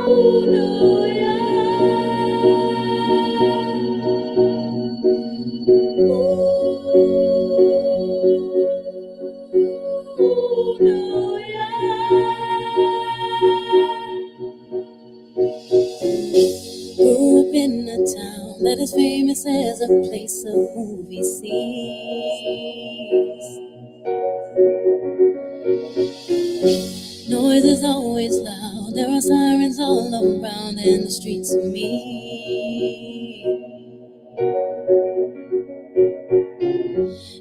Grew up in a town that is famous as a place of movie scenes. Noise is always loud, there are sirens all around, and the streets are mean.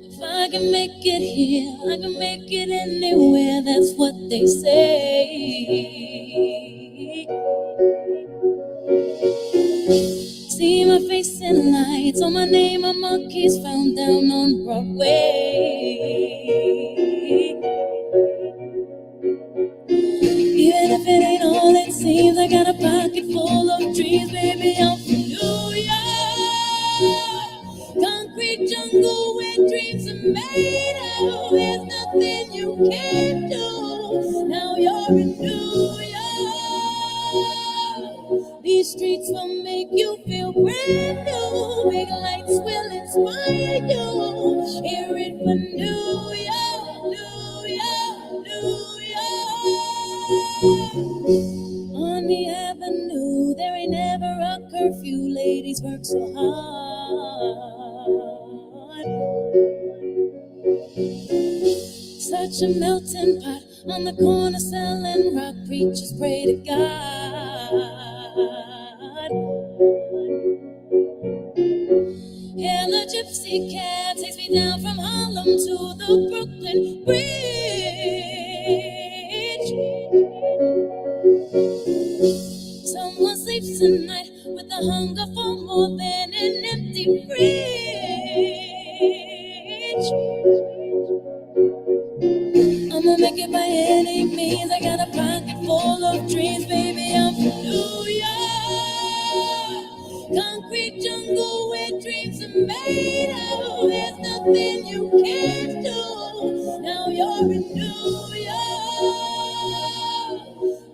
If I can make it here, I can make it anywhere, that's what they say. See my face in lights, on my name a monkey's found down on Broadway. Even if it ain't all it seems, I got a pocket full of dreams, baby, I'm from New York. Concrete jungle where dreams are made of, there's nothing you can't do. Now you're in New York. These streets will make you feel brand new. Big lights will inspire you. Hear it for New York, New York, New York. On the avenue, there ain't never a curfew. Ladies work so hard. Such a melting pot on the corner selling rock. Preachers pray to God. Hell, a gypsy cab takes me down from Harlem to the Brooklyn Bridge. Someone sleeps tonight with a hunger for more than an empty fridge. I'ma make it by any means. I got a pocket full of dreams, baby, I'm from New York. Concrete jungle where dreams are made of, there's nothing you can't do. Now you're in New York.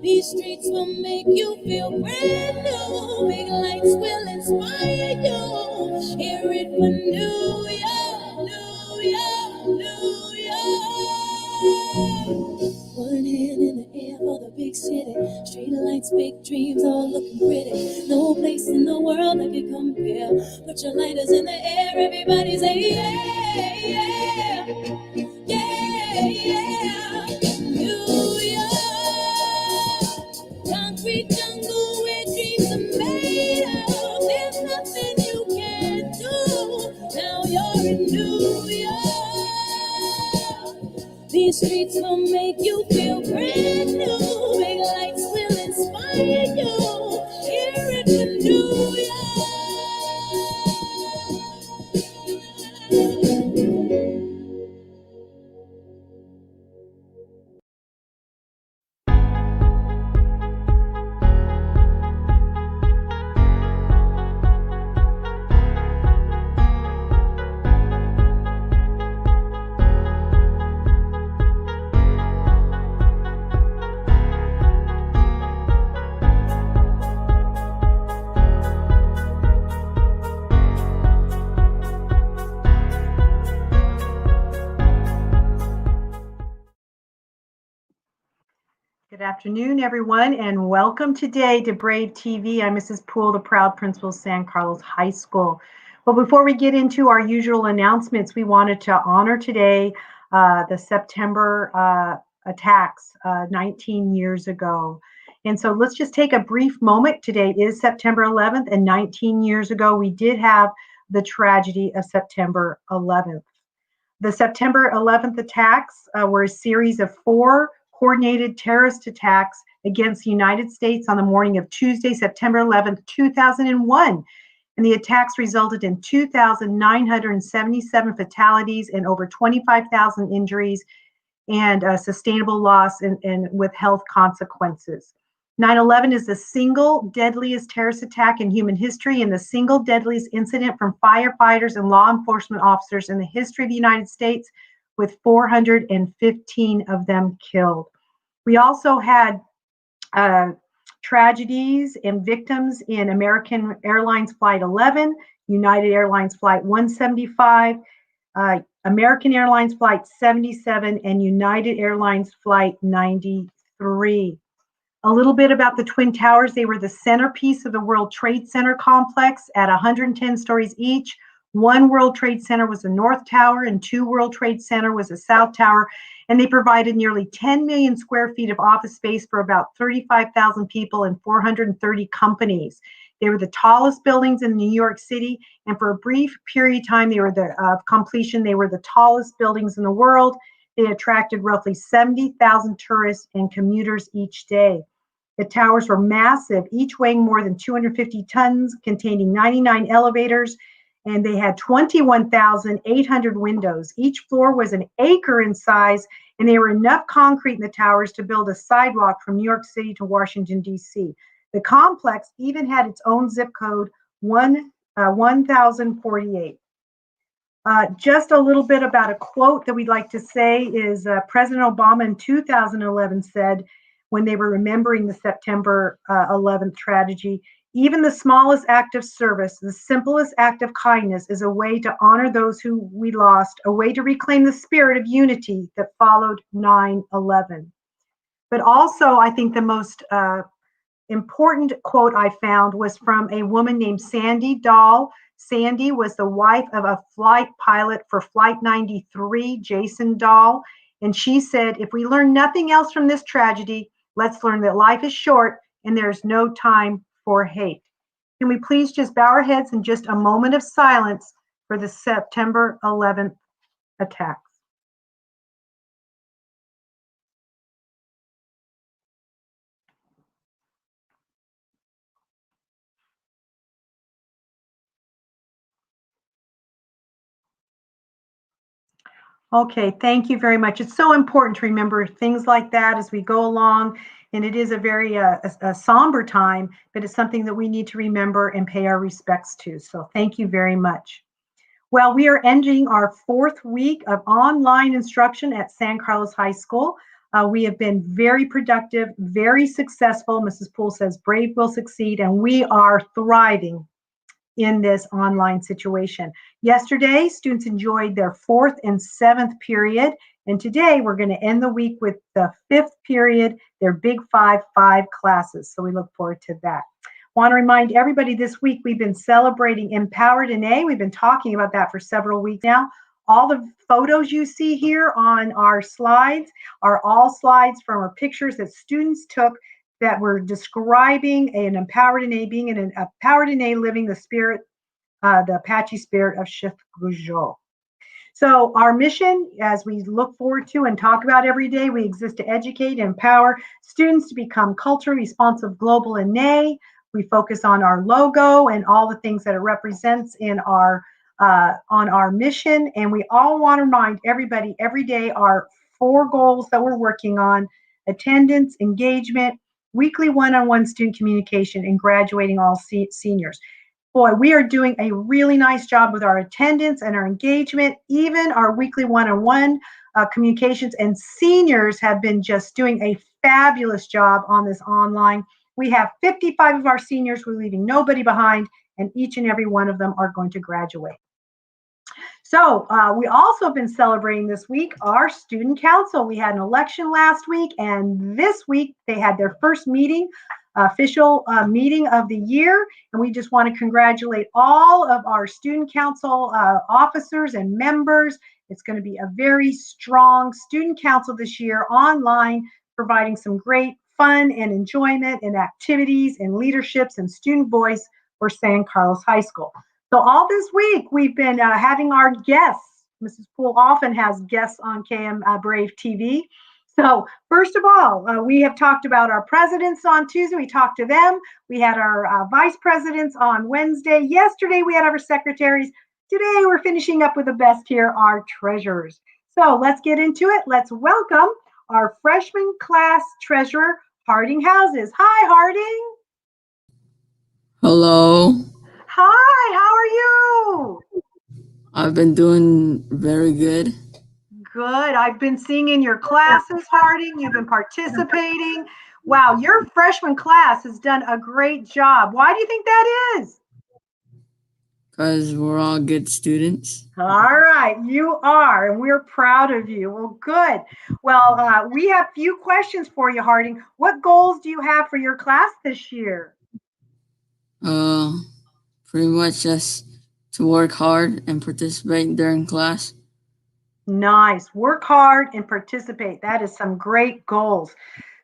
These streets will make you feel brand new. Big lights will inspire you. Hear it for New York, New York, New York. One hand in the air for the big city. Street lights, big dreams, all looking pretty. No place in the world that can compare. Put your lighters in the air, everybody say yeah, yeah, yeah, yeah. New York, concrete jungle where dreams are made of. There's nothing you can't do. Now you're in New York. These streets will make you feel brand new. Big lights will inspire you. Hear it in New Good afternoon, everyone, and welcome today to Brave TV. I'm Mrs. Poole, the proud principal of San Carlos High School. Well, before we get into our usual announcements, we wanted to honor today the September attacks 19 years ago. And so let's just take a brief moment. Today is September 11th, and 19 years ago, we did have the tragedy of September 11th. The September 11th attacks were a series of 4 coordinated terrorist attacks against the United States on the morning of Tuesday, September 11th, 2001. And the attacks resulted in 2,977 fatalities and over 25,000 injuries and sustainable loss and with health consequences. 9/11 is the single deadliest terrorist attack in human history and the single deadliest incident from firefighters and law enforcement officers in the history of the United States, with 415 of them killed. We also had tragedies and victims in American Airlines Flight 11, United Airlines Flight 175, American Airlines Flight 77, and United Airlines Flight 93. A little bit about the Twin Towers. They were the centerpiece of the World Trade Center complex at 110 stories each. One World Trade Center was the North Tower, and two World Trade Center was the South Tower. And they provided nearly 10 million square feet of office space for about 35,000 people and 430 companies. They were the tallest buildings in New York City, and for a brief period of time, they were they were the tallest buildings in the world. They attracted roughly 70,000 tourists and commuters each day. The towers were massive, each weighing more than 250 tons, containing 99 elevators, and they had 21,800 windows. Each floor was an acre in size, and there were enough concrete in the towers to build a sidewalk from New York City to Washington, D.C. The complex even had its own zip code, 1048. Just a little bit about a quote that we'd like to say is President Obama in 2011 said, when they were remembering the September 11th tragedy, even the smallest act of service, the simplest act of kindness is a way to honor those who we lost, a way to reclaim the spirit of unity that followed 9/11. But also, I think the most important quote I found was from a woman named Sandy Dahl. Sandy was the wife of a flight pilot for Flight 93, Jason Dahl. And she said, if we learn nothing else from this tragedy, let's learn that life is short and there's no time for hate. Can we please just bow our heads in just a moment of silence for the September 11th attacks? Okay, thank you very much. It's so important to remember things like that as we go along. And it is a very a somber time, but it's something that we need to remember and pay our respects to. So thank you very much. Well, we are ending our 4th week of online instruction at San Carlos High School. We have been very productive, very successful. Mrs. Poole says, brave will succeed, and we are thriving in this online situation. Yesterday, students enjoyed their 4th and 7th period, and today we're going to end the week with the 5th period, their Big 5 classes. So we look forward to that. Want to remind everybody this week we've been celebrating Empowered in A. We've been talking about that for several weeks now. All the photos you see here on our slides are all slides from our pictures that students took that were describing an Empowered in A, being an Empowered in A, living the spirit, the Apache spirit of Shifgujo. So our mission, as we look forward to and talk about every day, we exist to educate and empower students to become culturally responsive, global, and NA. We focus on our logo and all the things that it represents in our on our mission. And we all want to remind everybody every day our 4 goals that we're working on: attendance, engagement, weekly one-on-one student communication, and graduating all seniors. Boy, we are doing a really nice job with our attendance and our engagement, even our weekly one-on-one communications, and seniors have been just doing a fabulous job on this online. We have 55 of our seniors. We're leaving nobody behind, and each and every one of them are going to graduate. So we also have been celebrating this week our student council. We had an election last week, and this week they had their first meeting, official meeting of the year. And we just want to congratulate all of our student council officers and members. It's going to be a very strong student council this year online, providing some great fun and enjoyment and activities and leaderships and student voice for San Carlos High School. So all this week, we've been having our guests. Mrs. Poole often has guests on KM Brave TV. So first of all, we have talked about our presidents on Tuesday. We talked to them. We had our vice presidents on Wednesday. Yesterday, we had our secretaries. Today, we're finishing up with the best here, our treasurers. So let's get into it. Let's welcome our freshman class treasurer, Harding Houses. Hi, Harding. Hello. Hi, how are you? I've been doing very good. Good. I've been seeing in your classes, Harding. You've been participating. Wow, your freshman class has done a great job. Why do you think that is? because we're all good students. All right, you are, and we're proud of you. Well, good. Well, we have few questions for you, Harding. What goals do you have for your class this year? Uh, Pretty much just to work hard and participate during class. Nice. Work hard and participate. That is some great goals.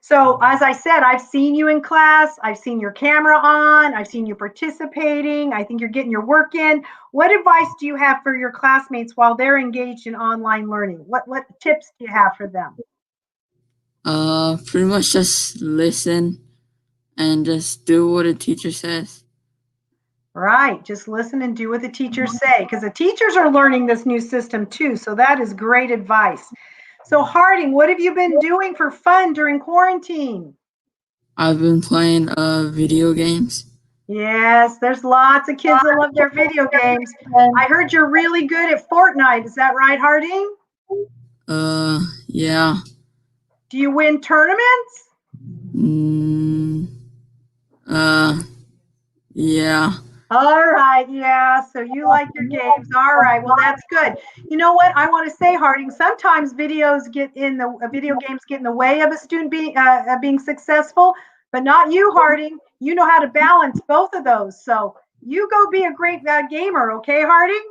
So, as I said, I've seen you in class. I've seen your camera on. I've seen you participating. I think you're getting your work in. What advice do you have for your classmates while they're engaged in online learning? What tips do you have for them? Pretty much just listen and just do what a teacher says. Right. Just listen and do what the teachers say because the teachers are learning this new system too. So, that is great advice. So, Harding, what have you been doing for fun during quarantine? I've been playing video games. Yes, there's lots of kids that love their video games. I heard you're really good at Fortnite. Is that right, Harding? Yeah. Do you win tournaments? Mm, uh, yeah. All right, yeah. So you like your games. All right. Well, that's good. You know what I want to say, Harding? Sometimes video games get in the way of a student being successful, but not you, Harding. You know how to balance both of those. So you go be a great gamer, okay, Harding?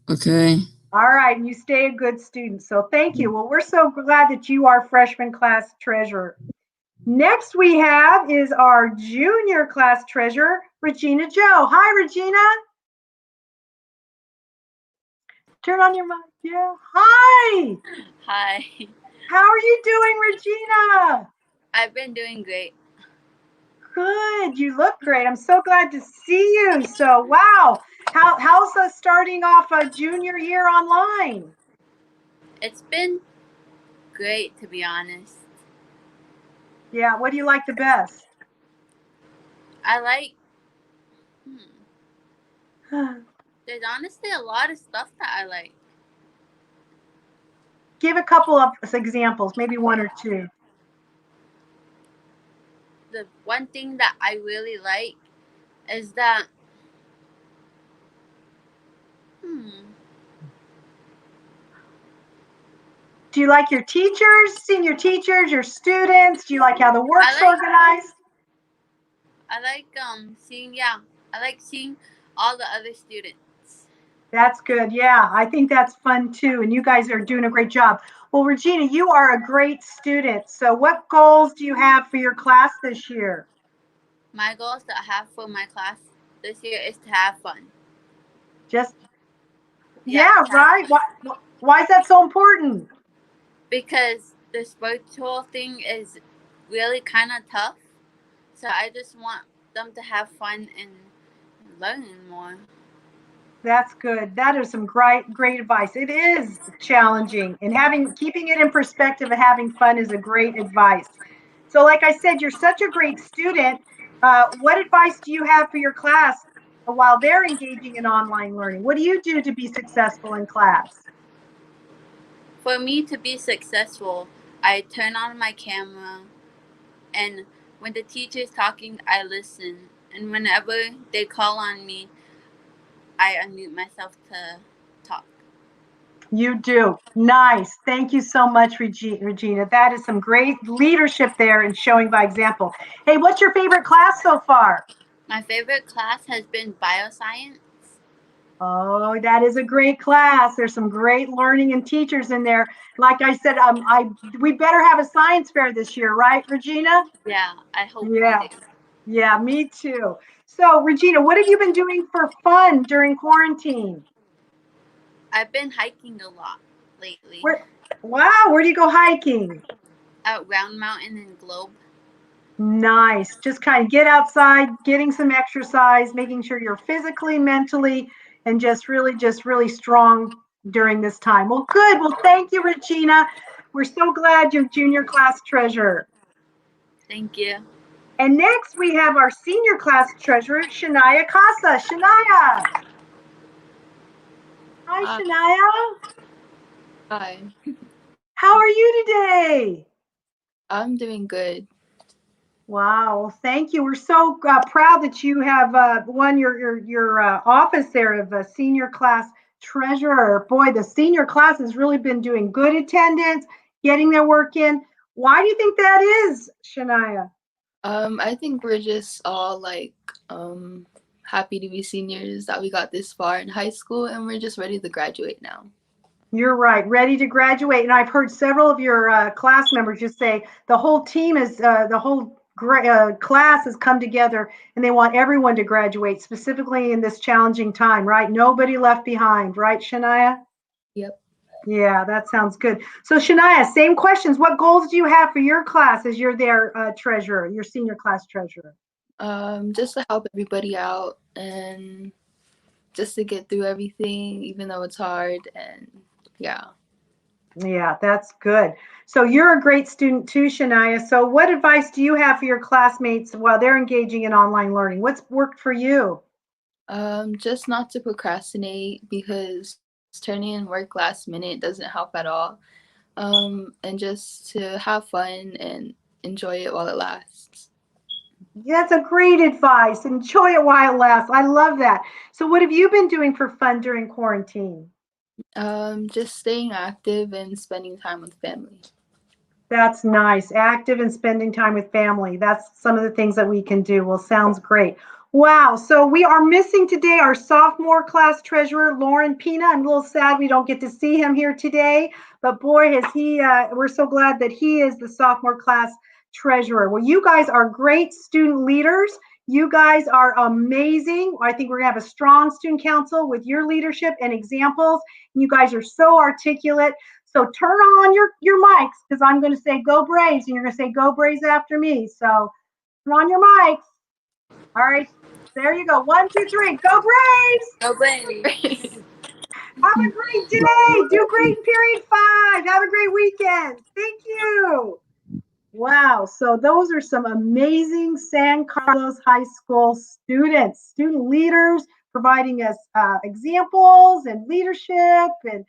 Okay. All right, and you stay a good student. So thank you. Well, we're so glad that you are freshman class treasurer. Next we have is our junior class treasurer, Regina Joe. Hi, Regina. Turn on your mic. Yeah. Hi. Hi. How are you doing, Regina? I've been doing great. Good. You look great. I'm so glad to see you. So, wow. How's starting off a junior year online? It's been great, to be honest. Yeah. What do you like the best? I like. There's honestly a lot of stuff that I like. Give a couple of examples, maybe one or two. The one thing that I really like is that. Do you like your teachers, senior teachers, your students? Do you like how the work's organized? I like seeing. Yeah, I like seeing all the other students. That's good. Yeah, I think that's fun too. And you guys are doing a great job. Well, Regina, you are a great student. So, what goals do you have for your class this year? My goals that I have for my class this year is to have fun. Just, yeah, right. Why is that so important? Because this virtual thing is really kind of tough. So I just want them to have fun and learn more. That's good. That is some great advice. It is challenging, and keeping it in perspective and having fun is a great advice. So, like I said, you're such a great student. What advice do you have for your class while they're engaging in online learning? What do you do to be successful in class? For me to be successful, I turn on my camera, and when the teacher is talking, I listen. And whenever they call on me, I unmute myself to talk. You do. Nice. Thank you so much, Regina. That is some great leadership there and showing by example. Hey, what's your favorite class so far? My favorite class has been bioscience. Oh, that is a great class. There's some great learning and teachers in there. Like I said, we better have a science fair this year, right, Regina? Yeah, I hope Yeah. we do. Yeah, me too. So, Regina, what have you been doing for fun during quarantine? I've been hiking a lot lately. Wow, where do you go hiking? At Round Mountain and Globe. Nice. Just kind of get outside, getting some exercise, making sure you're physically, mentally, and just really strong during this time. Well, good. Well, thank you, Regina. We're so glad you're junior class treasurer. Thank you. And next we have our senior class treasurer, Shania Casa. Shania. Hi, Shania. Hi, How are you today? I'm doing good. Wow, well, thank you. We're so proud that you have won your office there of senior class treasurer. Boy, the senior class has really been doing good attendance, getting their work in. Why do you think that is, Shania? I think we're just all like happy to be seniors that we got this far in high school and we're just ready to graduate now. You're right, ready to graduate. And I've heard several of your class members just say the whole team is, the whole class has come together and they want everyone to graduate, specifically in this challenging time, right? Nobody left behind, right, Shania? Yep. Yeah, that sounds good. So, Shania, same questions. What goals do you have for your class as you're their treasurer, your senior class treasurer? Just to help everybody out and just to get through everything, even though it's hard. And yeah. Yeah, that's good. So you're a great student too, Shania. So what advice do you have for your classmates while they're engaging in online learning? What's worked for you? Just not to procrastinate because turning in work last minute doesn't help at all. And just to have fun and enjoy it while it lasts. That's a great advice. Enjoy it while it lasts. I love that. So what have you been doing for fun during quarantine? Just staying active and spending time with family. That's nice. Active and spending time with family. That's some of the things that we can do. Well, sounds great. Wow. So we are missing today our sophomore class treasurer, Lauren Pina. I'm a little sad we don't get to see him here today, but boy, has he, we're so glad that he is the sophomore class treasurer. Well, you guys are great student leaders. You guys are amazing. I think we're going to have a strong student council with your leadership and examples. You guys are so articulate. So turn on your mics because I'm going to say go Braves and you're going to say go Braves after me. So turn on your mics. All right. There you go. 1, 2, 3. Go Braves. No blame. Have a great day. Do great in period 5. Have a great weekend. Thank you. Wow. So those are some amazing San Carlos High School students, student leaders, providing us examples and leadership, and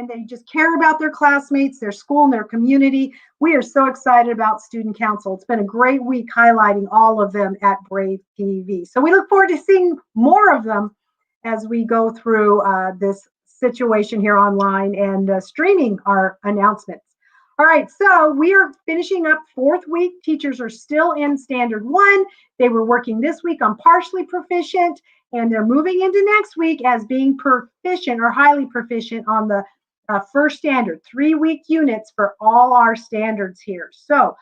they just care about their classmates, their school, and their community. We are so excited about Student Council. It's been a great week highlighting all of them at Brave TV. So we look forward to seeing more of them as we go through this situation here online and streaming our announcements. All right, so we are finishing up 4th week. Teachers are still in standard 1. They were working this week on partially proficient, and they're moving into next week as being proficient or highly proficient on the first standard, 3-week units for all our standards here. So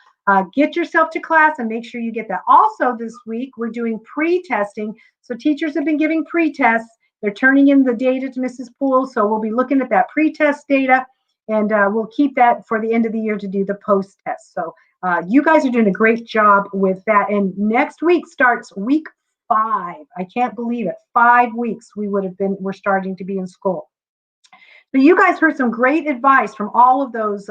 get yourself to class and make sure you get that. Also this week, we're doing pre-testing. So teachers have been giving pre-tests. They're turning in the data to Mrs. Poole. So we'll be looking at that pre-test data. And we'll keep that for the end of the year to do the post test. So you guys are doing a great job with that. And next week starts week 5. I can't believe it. 5 weeks we're starting to be in school. So you guys heard some great advice from all of those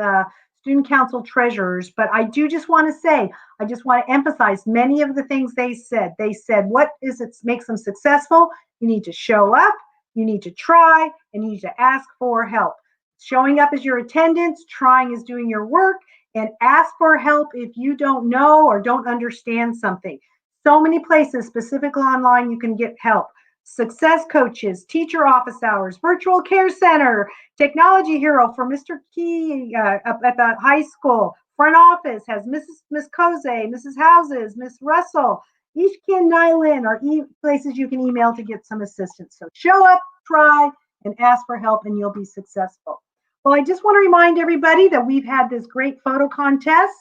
student council treasurers, but I do just want to say, I just want to emphasize many of the things they said. They said, what is it makes them successful? You need to show up, you need to try, and you need to ask for help. Showing up is your attendance, trying is doing your work, and ask for help if you don't know or don't understand something. So many places, specifically online, you can get help. Success coaches, teacher office hours, virtual care center, technology hero for Mr. Key up at the high school. Front office has Miss Koze, Mrs. Houses, Miss Russell. Each Ken Nyland are places you can email to get some assistance. So show up, try, and ask for help, and you'll be successful. Well, I just want to remind everybody that we've had this great photo contest.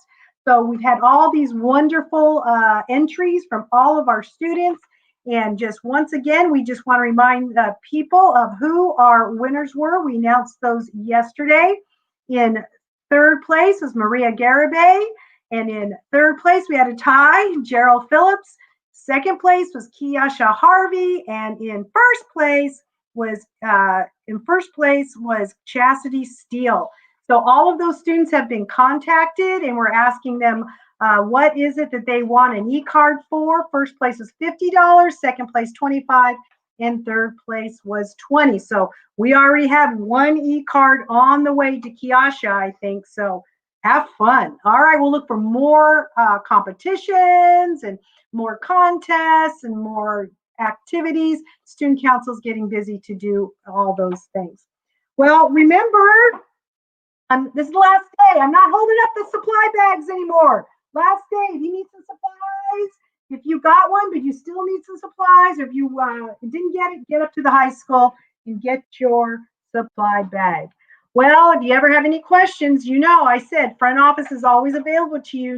So we've had all these wonderful entries from all of our students. And just once again, we just want to remind people of who our winners were. We announced those yesterday. In 3rd place was Maria Garibay. And in 3rd place, we had a tie, Gerald Phillips. 2nd place was Kiasha Harvey. And in first place was Chastity Steele. So all of those students have been contacted, and we're asking them what is it that they want an e-card for. First place was $50, 2nd place $25, and 3rd place was $20. So we already have one e-card on the way to Kiasha, I think. So Have fun. All right, we'll look for more competitions and more contests and more activities. Student Council is getting busy to do all those things. Well, remember, this is the last day. I'm not holding up the supply bags anymore. Last day. If you need some supplies, if you got one but you still need some supplies, or if you didn't get it, get up to the high school and get your supply bag. Well, if you ever have any questions, you know I said front office is always available to you,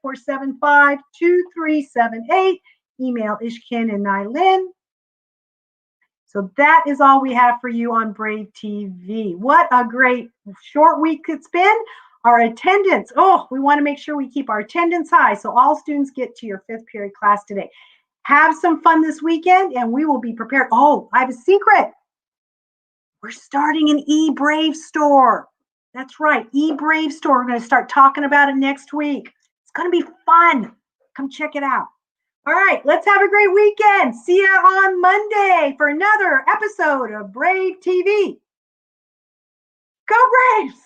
928-475-2378. Email Ishkin and Nylin. So that is all we have for you on Brave TV. What a great short week it's been. Our attendance, we want to make sure we keep our attendance high so all students get to your 5th period class today. Have some fun this weekend and we will be prepared. Oh, I have a secret. We're starting an eBrave store. That's right, eBrave store. We're going to start talking about it next week. It's going to be fun. Come check it out. All right, let's have a great weekend. See you on Monday for another episode of Brave TV. Go Braves!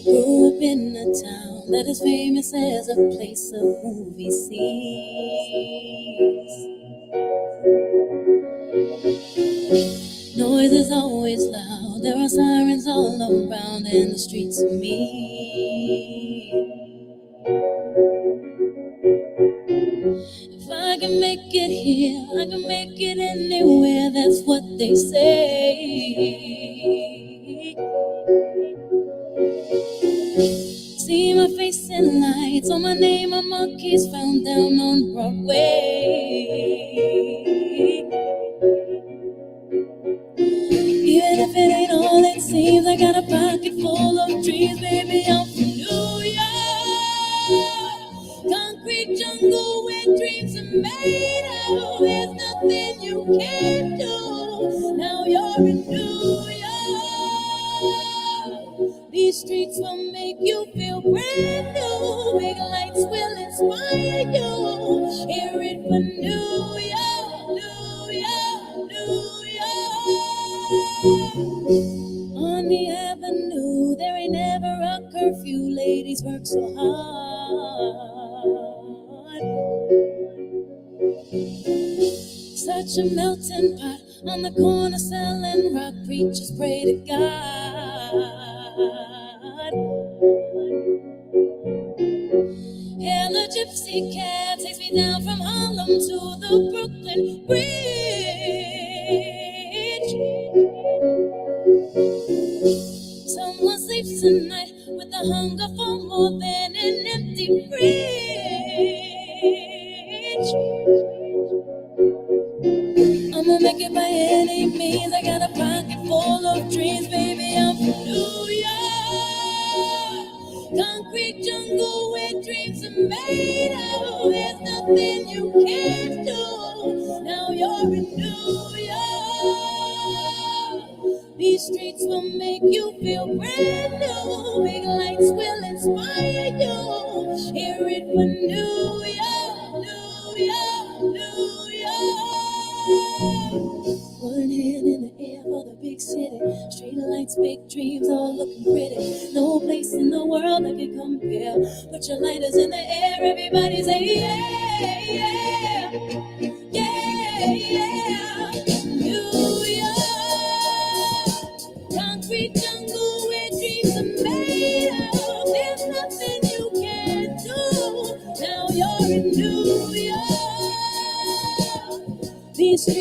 Grew up in a town that is famous as a place of movie scenes. Noise is always loud, there are sirens all around, and the streets are mean. If I can make it here, I can make it anywhere, that's what they say. See my face in lights, on my name a monkey's found down on Broadway. Even if it ain't all it seems, I got a pocket full of dreams, baby, I'm from New York. Concrete jungle where dreams are made of, there's nothing you can't do. Now you're in New York. These streets will make you feel brand new. Big lights will inspire you. Hear it for New York, New York, New York. On the avenue, there ain't never a curfew. Ladies work so hard. Such a melting pot on the corner selling rock. Preachers pray to God. And the gypsy cab takes me down from Harlem to the Brooklyn Bridge. Someone sleeps tonight with a hunger for more than an empty fridge. I'ma make it by any means. I got a pocket full of dreams, baby. I'm from New York. Concrete jungle where dreams are made of. There's nothing you can't do. Now you're in New York. These streets will make you feel brand new. Big lights will inspire you. Hear it for New York, New York, New York. One hand in the air for the big city. Street lights, big dreams, all looking pretty. No place in the world that can compare. Put your lighters in the air, everybody say yeah, yeah, yeah, yeah. New York, concrete jungle where dreams are made of. There's nothing you can't do. Now you're in New York. These streets